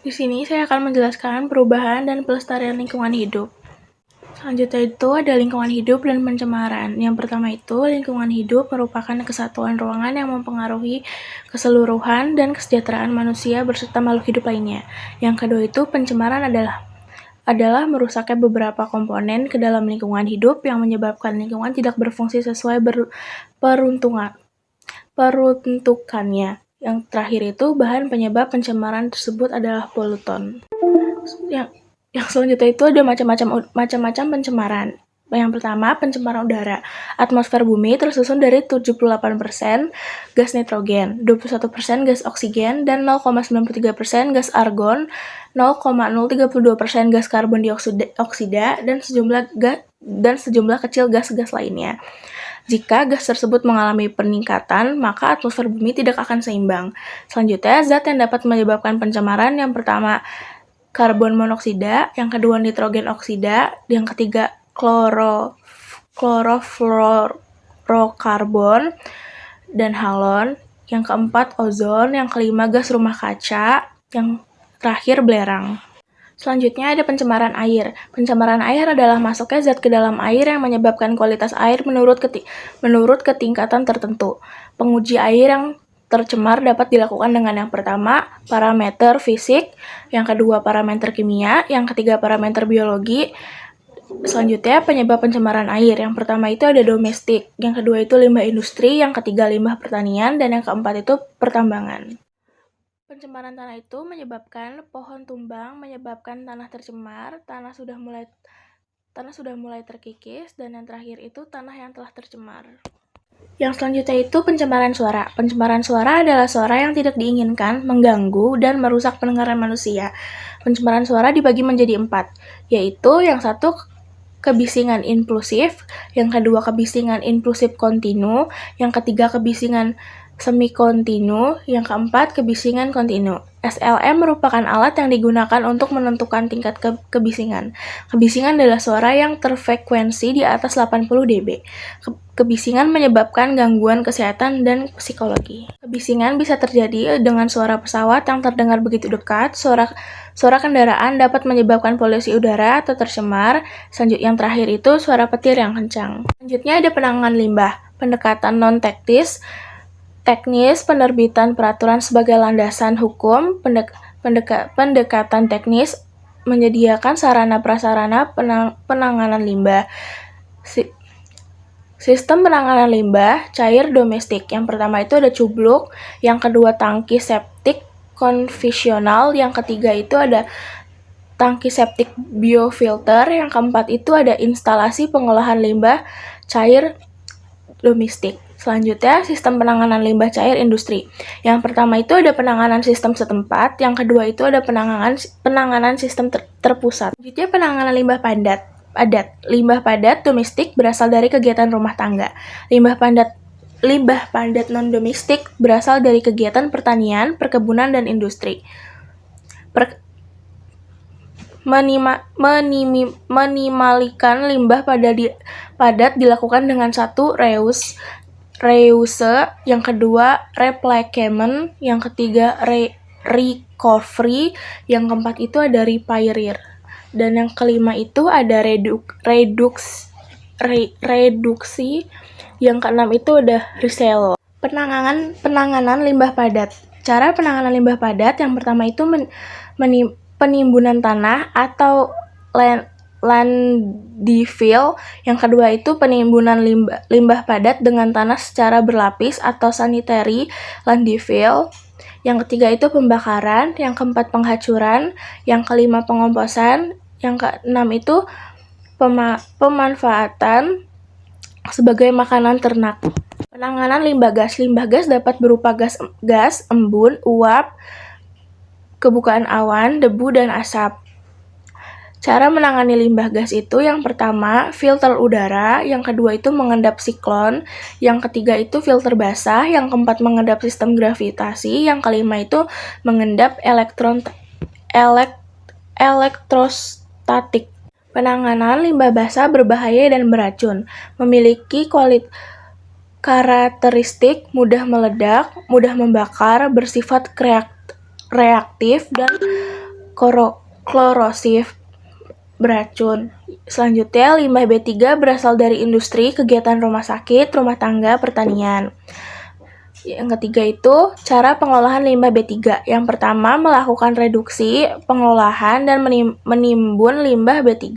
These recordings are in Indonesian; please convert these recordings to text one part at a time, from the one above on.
Di sini saya akan menjelaskan perubahan dan pelestarian lingkungan hidup. Selanjutnya itu ada lingkungan hidup dan pencemaran. Yang pertama itu, lingkungan hidup merupakan kesatuan ruangan yang mempengaruhi keseluruhan dan kesejahteraan manusia beserta makhluk hidup lainnya. Yang kedua itu, pencemaran adalah merusaknya beberapa komponen ke dalam lingkungan hidup yang menyebabkan lingkungan tidak berfungsi sesuai peruntukannya. Yang terakhir itu, bahan penyebab pencemaran tersebut adalah polutan. Yang selanjutnya itu ada macam-macam pencemaran. Yang pertama, pencemaran udara. Atmosfer bumi tersusun dari 78% gas nitrogen, 21% gas oksigen, dan 0,93% gas argon, 0,032% gas karbon dioksida, dan sejumlah kecil gas-gas lainnya. Jika gas tersebut mengalami peningkatan, maka atmosfer bumi tidak akan seimbang. Selanjutnya, zat yang dapat menyebabkan pencemaran yang pertama, karbon monoksida, yang kedua nitrogen oksida, yang ketiga klorofluorokarbon dan halon, yang keempat ozon, yang kelima gas rumah kaca, yang terakhir belerang. Selanjutnya ada pencemaran air. Pencemaran air adalah masuknya zat ke dalam air yang menyebabkan kualitas air menurut ketingkatan tertentu. Penguji air yang tercemar dapat dilakukan dengan yang pertama, parameter fisik, yang kedua parameter kimia, yang ketiga parameter biologi. Selanjutnya penyebab pencemaran air. Yang pertama itu ada domestik, yang kedua itu limbah industri, yang ketiga limbah pertanian, dan yang keempat itu pertambangan. Pencemaran tanah itu menyebabkan pohon tumbang, menyebabkan tanah tercemar, tanah sudah mulai terkikis, dan yang terakhir itu tanah yang telah tercemar. Yang selanjutnya itu pencemaran suara. Pencemaran suara adalah suara yang tidak diinginkan, mengganggu, dan merusak pendengaran manusia. Pencemaran suara dibagi menjadi 4, yaitu yang satu kebisingan inklusif, yang kedua kebisingan inklusif kontinu, yang ketiga kebisingan semi-kontinu, yang keempat kebisingan kontinu. SLM merupakan alat yang digunakan untuk menentukan tingkat kebisingan. Kebisingan adalah suara yang terfrekuensi di atas 80 dB. Kebisingan menyebabkan gangguan kesehatan dan psikologi. Kebisingan bisa terjadi dengan suara pesawat yang terdengar begitu dekat, suara kendaraan dapat menyebabkan polusi udara atau tercemar. Selanjutnya yang terakhir itu suara petir yang kencang. Selanjutnya ada penanganan limbah. Pendekatan non-teknis, penerbitan peraturan sebagai landasan hukum, pendekatan teknis, menyediakan sarana-prasarana penanganan limbah. Sistem penanganan limbah cair domestik. Yang pertama itu ada cubluk, yang kedua tangki septik konvensional, yang ketiga itu ada tangki septik biofilter, yang keempat itu ada instalasi pengolahan limbah cair domestik. Selanjutnya, sistem penanganan limbah cair industri. Yang pertama itu ada penanganan sistem setempat, yang kedua itu ada penanganan sistem terpusat. Selanjutnya penanganan limbah padat. Limbah padat domestik berasal dari kegiatan rumah tangga. Limbah padat non-domestik berasal dari kegiatan pertanian, perkebunan, dan industri. Menimalikan limbah padat dilakukan dengan satu reuse, yang kedua replacement, yang ketiga recovery, yang keempat itu ada repair, dan yang kelima itu ada reduksi, yang keenam itu ada resell. Penanganan limbah padat. Cara penanganan limbah padat yang pertama itu penimbunan tanah atau landfill, yang kedua itu penimbunan limbah padat dengan tanah secara berlapis atau sanitary landfill, yang ketiga itu pembakaran, yang keempat penghancuran, yang kelima pengomposan, yang keenam itu pemanfaatan sebagai makanan ternak. Penanganan limbah gas. Limbah gas dapat berupa gas, embun, uap, kebukaan awan, debu, dan asap. Cara menangani limbah gas itu yang pertama filter udara, yang kedua itu mengendap siklon, yang ketiga itu filter basah, yang keempat mengendap sistem gravitasi, yang kelima itu mengendap elektrostatik. Penanganan limbah basah berbahaya dan beracun, memiliki karakteristik mudah meledak, mudah membakar, bersifat reaktif, dan korosif, beracun. Selanjutnya, limbah B3 berasal dari industri, kegiatan rumah sakit, rumah tangga, pertanian. Yang ketiga itu cara pengelolaan limbah B3. Yang pertama, melakukan reduksi, pengolahan, dan menimbun limbah B3.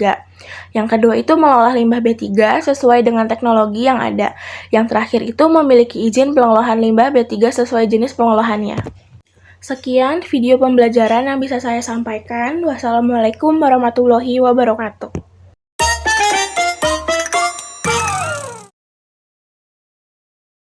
Yang kedua itu mengolah limbah B3 sesuai dengan teknologi yang ada. Yang terakhir itu memiliki izin pengolahan limbah B3 sesuai jenis pengolahannya. Sekian video pembelajaran yang bisa saya sampaikan. Wassalamualaikum warahmatullahi wabarakatuh.